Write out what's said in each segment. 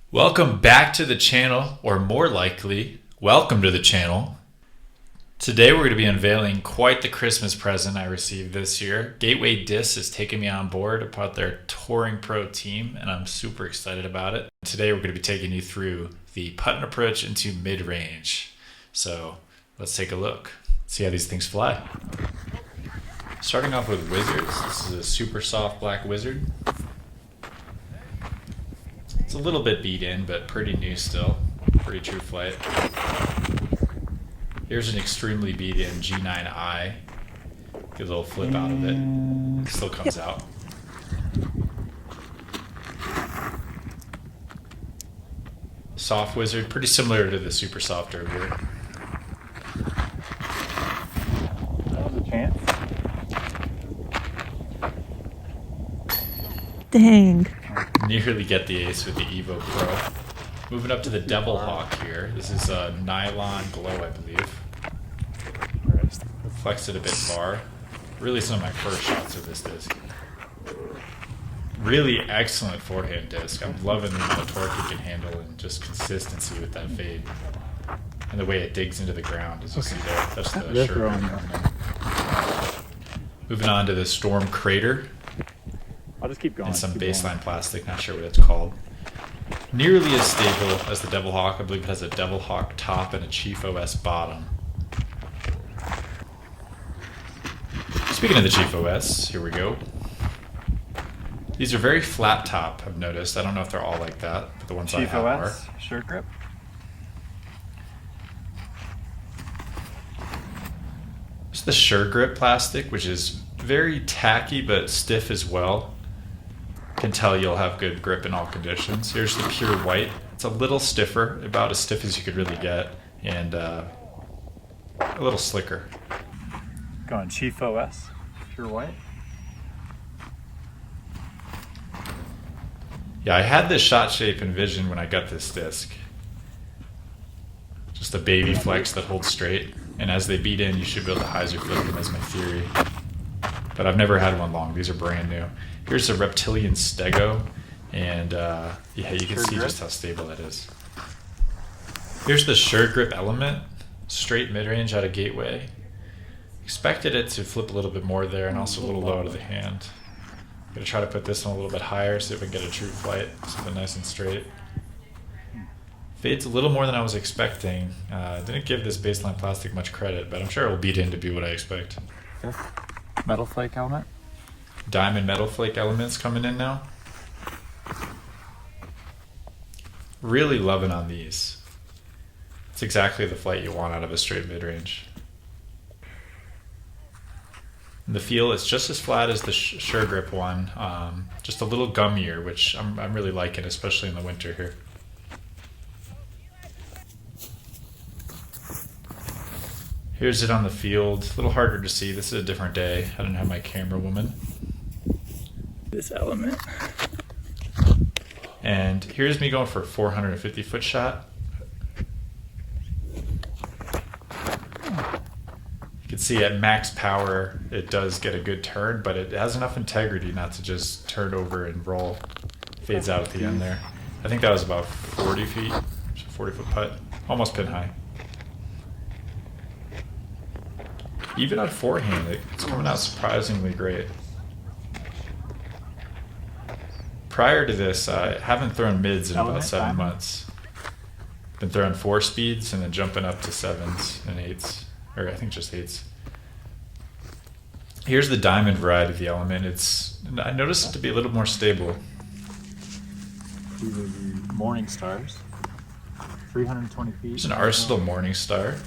Welcome back to the channel, or more likely, welcome to the channel. Today we're going to be unveiling quite the Christmas present I received this year. Gateway Disc has taken me on board about their Touring Pro team, and I'm super excited about it. Today we're going to be taking you through the putt and approach into mid-range. So let's take a look, see how these things fly. Starting off with Wizards, this is a super soft black Wizard. It's a little bit beat in, but pretty new still. Pretty true flight. Here's an extremely beat in G9I. Get a little flip out of it. Still comes out. Soft Wizard, pretty similar to the super soft over here. That was a chance. Dang. Nearly get the ace with the Evo Pro. Moving up to the Devil Hawk here. This is a nylon glow, I believe. Flexed it a bit far. Really some of my first shots of this disc. Really excellent forehand disc. I'm loving the amount of torque it can handle and just consistency with that fade. And the way it digs into the ground, as you see there. That's the shirt. Moving on to the Storm Crater. I'll just keep going. And some baseline plastic, not sure what it's called. Nearly as stable as the Devil Hawk. I believe it has a Devil Hawk top and a Chief OS bottom. Speaking of the Chief OS, here we go. These are very flat top, I've noticed. I don't know if they're all like that, but the ones I have are. Chief OS, shirt grip. It's the Sure Grip plastic, which is very tacky but stiff as well. Can tell you'll have good grip in all conditions. Here's the pure white. It's a little stiffer, about as stiff as you could really get, and a little slicker. Going Chief OS, pure white. Yeah, I had this shot shape envisioned when I got this disc. Just a baby flex that holds straight, and as they beat in, you should be able to hyzer flip them, as my theory. But I've never had one long. These are brand new. Here's a Reptilian Stego, and yeah, you can see just how stable that is. Here's the Sure Grip Element, straight mid-range out of Gateway. Expected it to flip a little bit more there, and also a little low out of the hand. I'm gonna try to put this one a little bit higher, see if we can get a true flight, something nice and straight. Fades a little more than I was expecting. Didn't give this baseline plastic much credit, but I'm sure it will beat in to be what I expect. Metal flake helmet. Diamond metal flake elements coming in now. Really loving on these. It's exactly the flight you want out of a straight mid-range. And the feel is just as flat as the Sure Grip one, just a little gummier, which I'm really liking, especially in the winter here. Here's it on the field. A little harder to see. This is a different day. I don't have my camera woman. This element. And here's me going for a 450 foot shot. You can see at max power, it does get a good turn, but it has enough integrity not to just turn over and roll. Fades out at the end there. I think that was about 40 feet, 40 foot putt, almost pin high. Even on forehand, it's coming out surprisingly great. Prior to this, I haven't thrown mids in about 7 months. Been throwing 4 speeds and then jumping up to 7s and 8s, or I think just 8s. Here's the diamond variety of the element. I noticed it to be a little more stable. These are the Morningstars. 320 feet. There's an Arsenal Morningstar.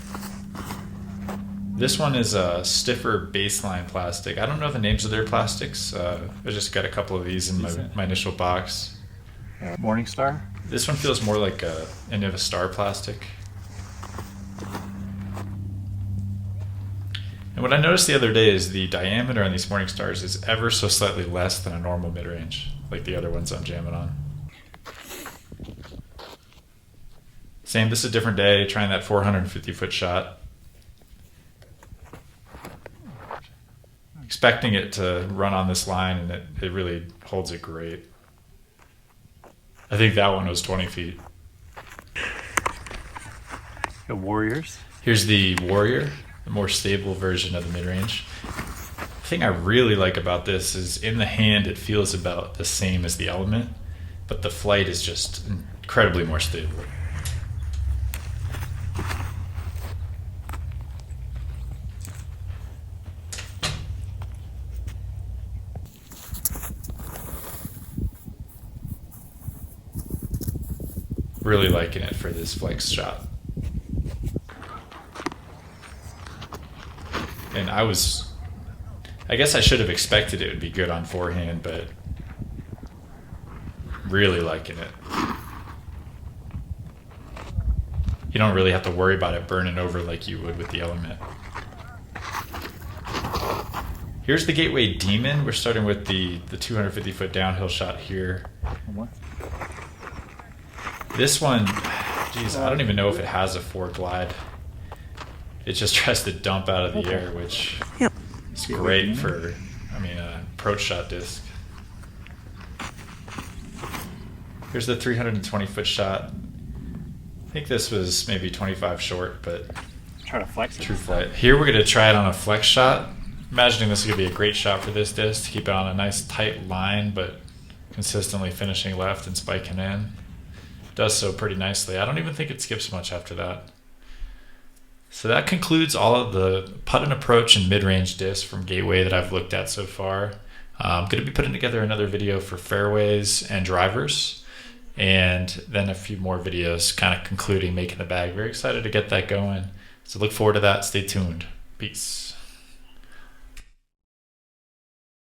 This one is a stiffer baseline plastic. I don't know the names of their plastics. I just got a couple of these in my initial box. Morningstar. This one feels more like any of a star plastic. And what I noticed the other day is the diameter on these Morningstars is ever so slightly less than a normal mid-range, like the other ones I'm jamming on. Same, this is a different day, trying that 450 foot shot. Expecting it to run on this line, and it really holds it great. I think that one was 20 feet. The Warriors. Here's the Warrior, the more stable version of the mid-range. The thing I really like about this is in the hand it feels about the same as the Element, but the flight is just incredibly more stable. Really liking it for this flex shot. And I guess I should have expected it would be good on forehand, but really liking it. You don't really have to worry about it burning over like you would with the Element. Here's the Gateway Demon. We're starting with the 250 foot downhill shot here. This one, geez, I don't even know if it has a 4 glide. It just tries to dump out of the air, which is great for, approach shot disc. Here's the 320 foot shot. I think this was maybe 25 short, but Try to flex it. true flight. Here we're going to try it on a flex shot. Imagining this is going to be a great shot for this disc to keep it on a nice tight line, but consistently finishing left and spiking in. Does so pretty nicely. I don't even think it skips much after that. So that concludes all of the putt and approach and mid-range discs from Gateway that I've looked at so far. I'm going to be putting together another video for fairways and drivers, and then a few more videos kind of concluding making the bag. Very excited to get that going. So look forward to that. Stay tuned. Peace.